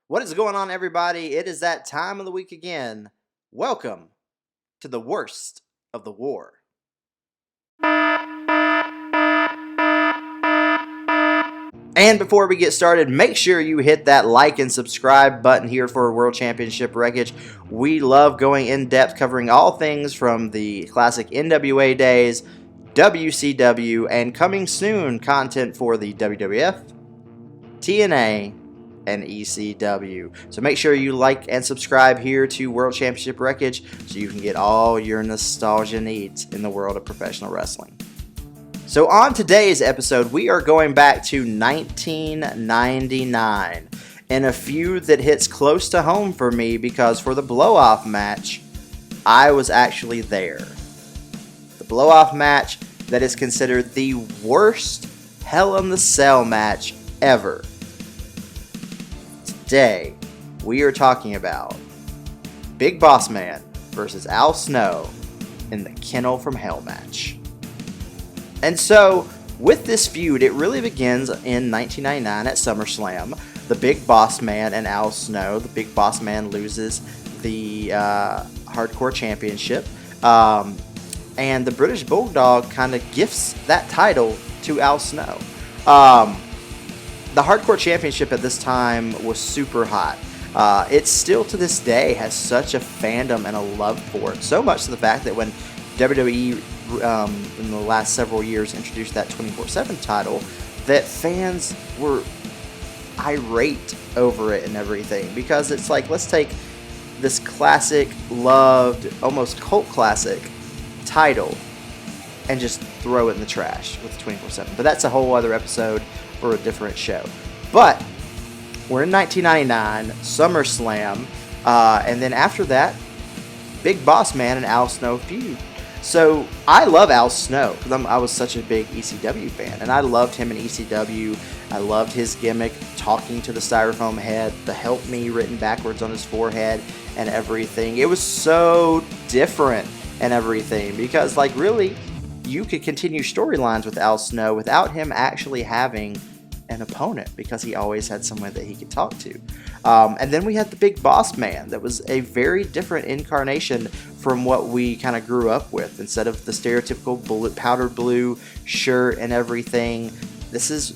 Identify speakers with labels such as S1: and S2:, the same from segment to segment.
S1: What is going on, everybody? It is that time of the week again. Welcome to the worst of the war. And before we get started, make sure you hit that like and subscribe button here for World Championship Wreckage. We love going in depth, covering all things from the classic NWA days, WCW, and coming soon content for the WWF, TNA, and ECW. So make sure you like and subscribe here to World Championship Wreckage so you can get all your nostalgia needs in the world of professional wrestling. So on today's episode, we are going back to 1999 in a feud that hits close to home for me because for the blow-off match, I was actually there. The blow-off match that is considered the worst Hell in the Cell match ever. Today, we are talking about Big Boss Man versus Al Snow in the Kennel from Hell match. And so, with this feud, it really begins in 1999 at SummerSlam. The Big Boss Man and Al Snow. The Big Boss Man loses the Hardcore Championship. And the British Bulldog kind of gifts that title to Al Snow. The Hardcore Championship at this time was super hot. It still to this day has such a fandom and a love for it. So much to the fact that when WWE in the last several years introduced that 24/7 title, that fans were irate over it and everything. Because it's like, let's take this classic, loved, almost cult classic title and just throw it in the trash with the 24/7. But that's a whole other episode for a different show. But we're in 1999, SummerSlam, and then after that, Big Boss Man and Al Snow feud. So I love Al Snow because I was such a big ECW fan, and I loved him in ECW. I loved his gimmick, talking to the styrofoam head, the "Help Me" written backwards on his forehead, and everything. It was so different and everything because, like, really, you could continue storylines with Al Snow without him actually having an opponent because he always had someone that he could talk to. And then we had the Big Boss Man that was a very different incarnation from what we kind of grew up with. Instead of the stereotypical powder blue shirt and everything, this is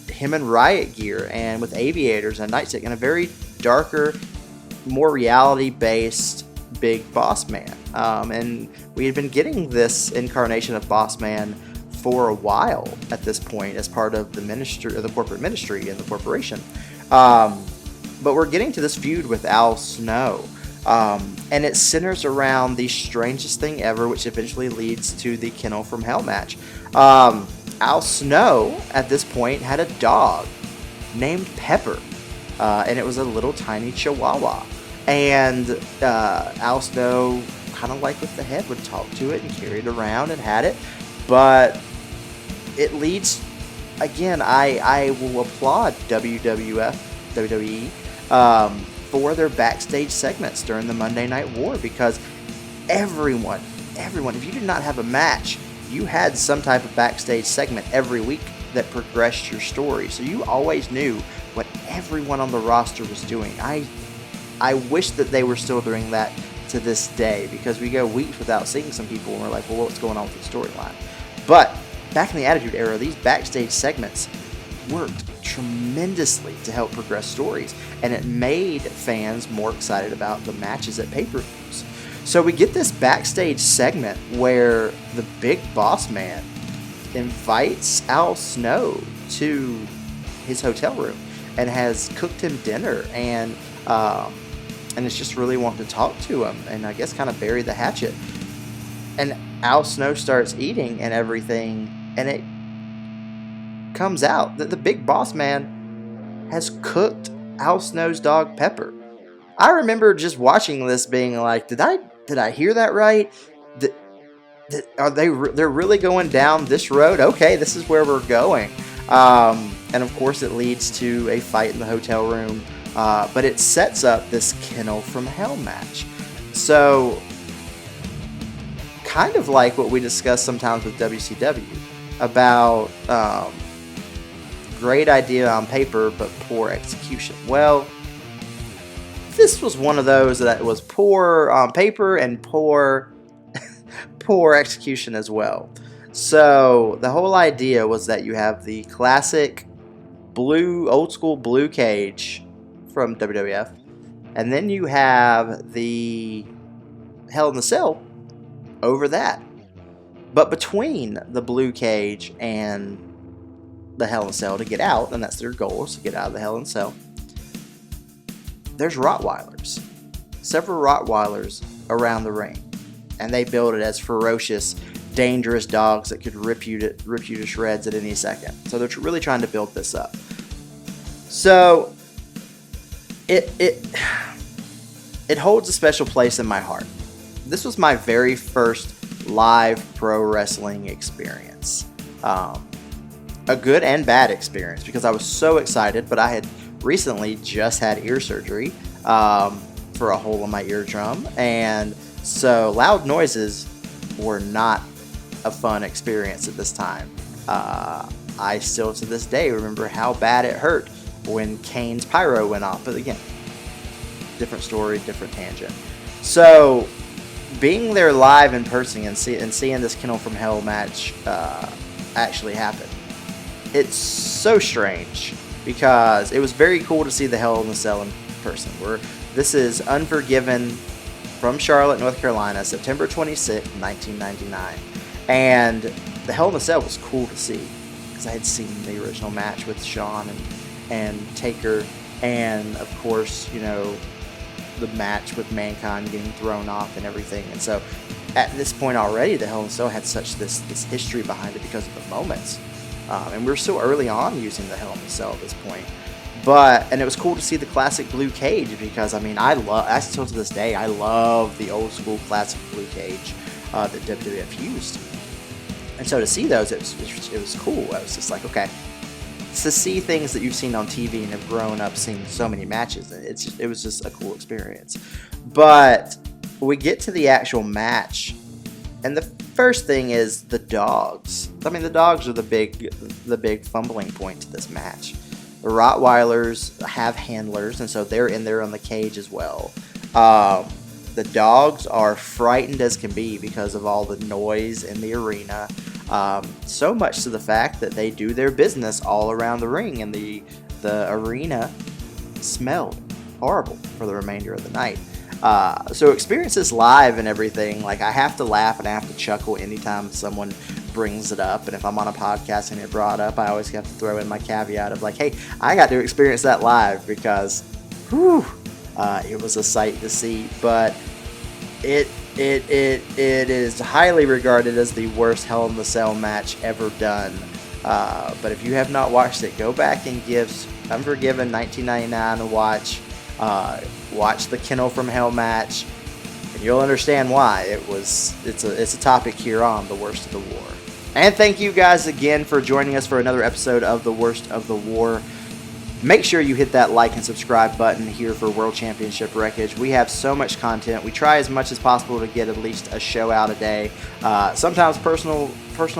S1: him in riot gear and with aviators and nightstick and a very darker, more reality-based Big Boss Man. And we had been getting this incarnation of Boss Man for a while at this point as part of the ministry, or the corporate ministry and the corporation. But we're getting to this feud with Al Snow. And it centers around the strangest thing ever, which eventually leads to the Kennel from Hell match. Al Snow, at this point, had a dog named Pepper. And it was a little tiny chihuahua. And Al Snow, kind of like with the head, would talk to it and carry it around and had it. But it leads, again, I will applaud WWE for their backstage segments during the Monday Night War because everyone, if you did not have a match, you had some type of backstage segment every week that progressed your story. So you always knew what everyone on the roster was doing. I wish that they were still doing that to this day because we go weeks without seeing some people and we're like, well, what's going on with the storyline? But back in the Attitude Era, these backstage segments worked tremendously to help progress stories, and it made fans more excited about the matches at pay-per-views. So we get this backstage segment where the Big Boss Man invites Al Snow to his hotel room and has cooked him dinner and is just really wanting to talk to him and I guess kind of bury the hatchet. And Al Snow starts eating and everything, and it comes out that the Big Boss Man has cooked Al Snow's dog Pepper. I remember just watching this being like, did I hear that right? They're really going down this road? Okay, this is where we're going. And of course it leads to a fight in the hotel room, but it sets up this Kennel from Hell match. So kind of like what we discuss sometimes with WCW about great idea on paper but poor execution. Well, this was one of those that was poor on paper and poor execution as well. So the whole idea was that you have the classic old school blue cage from WWF, and then you have the Hell in the Cell over that. But between the blue cage and the Hell in a Cell, to get out, and that's their goal, is to get out of the Hell in a Cell, there's Rottweilers. Several Rottweilers around the ring. And they build it as ferocious, dangerous dogs that could rip you to shreds at any second. So they're really trying to build this up. So it holds a special place in my heart. This was my very first live pro wrestling experience. A good and bad experience, because I was so excited, but I had recently just had ear surgery for a hole in my eardrum, and so loud noises were not a fun experience at this time. I still to this day remember how bad it hurt when Kane's pyro went off, but again, different story, different tangent. So being there live in person and seeing this Kennel from Hell match actually happen, it's so strange, because it was very cool to see the Hell in the Cell in person. This is Unforgiven from Charlotte, North Carolina, September 26, 1999. And the Hell in the Cell was cool to see, because I had seen the original match with Shawn and Taker, and of course, you know, the match with Mankind getting thrown off and everything. And so at this point already, the Hell in the Cell had such this history behind it because of the moments. And we were so early on using the Hell in the Cell at this point. And it was cool to see the classic blue cage, because, I mean, I still to this day, I love the old school classic blue cage that WWF used. And so to see those, it was cool. I was just like, okay, to see things that you've seen on TV and have grown up seeing so many matches, it was just a cool experience. But we get to the actual match, and the first thing is the dogs. I mean, the dogs are the big fumbling point to this match. The Rottweilers have handlers, and so they're in there on the cage as well. The dogs are frightened as can be because of all the noise in the arena. So much to the fact that they do their business all around the ring, and the arena smelled horrible for the remainder of the night. So experience this live and everything. Like, I have to laugh and I have to chuckle anytime someone brings it up, and if I'm on a podcast and it brought up, I always have to throw in my caveat of like, hey, I got to experience that live, because it was a sight to see. But it is highly regarded as the worst Hell in the Cell match ever done. But if you have not watched it, go back and give Unforgiven 1999 a watch. Watch the Kennel from Hell match, and you'll understand why it's a topic here on The Worst of the War. And thank you guys again for joining us for another episode of The Worst of the War. Make sure you hit that like and subscribe button here for World Championship Wreckage. We have so much content. We try as much as possible to get at least a show out a day. Sometimes personal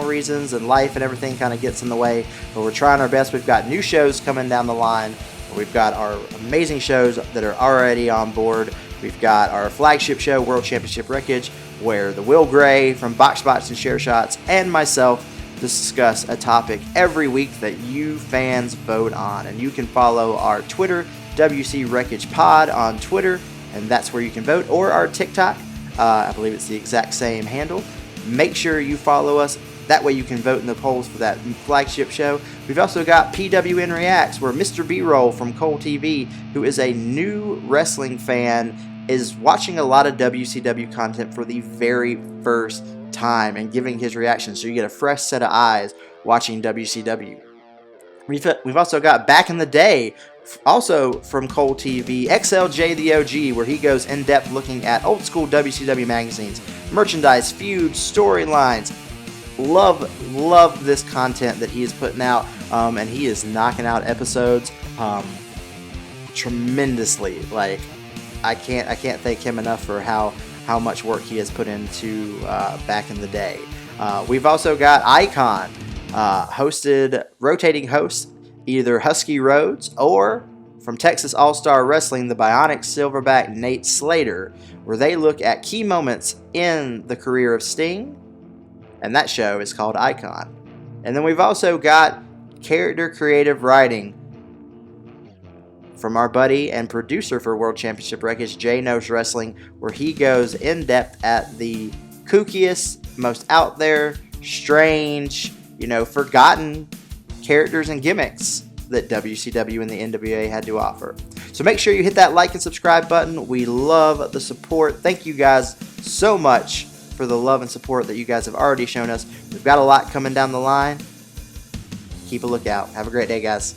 S1: reasons and life and everything kind of gets in the way, but we're trying our best. We've got new shows coming down the line. We've got our amazing shows that are already on board. We've got our flagship show, World Championship Wreckage, where the Will Gray from Box Spots and Share Shots and myself discuss a topic every week that you fans vote on. And you can follow our Twitter, WC Wreckage Pod on Twitter, and that's where you can vote, or our TikTok. I believe it's the exact same handle. Make sure you follow us. That way you can vote in the polls for that flagship show. We've also got PWN Reacts, where Mr. B-Roll from Cole TV, who is a new wrestling fan, is watching a lot of WCW content for the very first time and giving his reaction, so you get a fresh set of eyes watching WCW. We've also got Back in the Day, also from Cole TV, XLJ the OG, where he goes in depth looking at old school WCW magazines, merchandise, feuds, storylines. Love this content that he is putting out, and he is knocking out episodes tremendously. Like, I can't thank him enough for how much work he has put into Back in the Day. We've also got Icon, rotating hosts, either Husky Rhodes or from Texas All-Star Wrestling, the Bionic Silverback Nate Slater, where they look at key moments in the career of Sting, and that show is called Icon. And then we've also got character creative writing from our buddy and producer for World Championship Wreckage, Jay Knows Wrestling, where he goes in depth at the kookiest, most out there, strange, forgotten characters and gimmicks that WCW and the NWA had to offer. So make sure you hit that like and subscribe button. We love the support. Thank you guys so much for the love and support that you guys have already shown us. We've got a lot coming down the line. Keep a lookout. Have a great day, guys.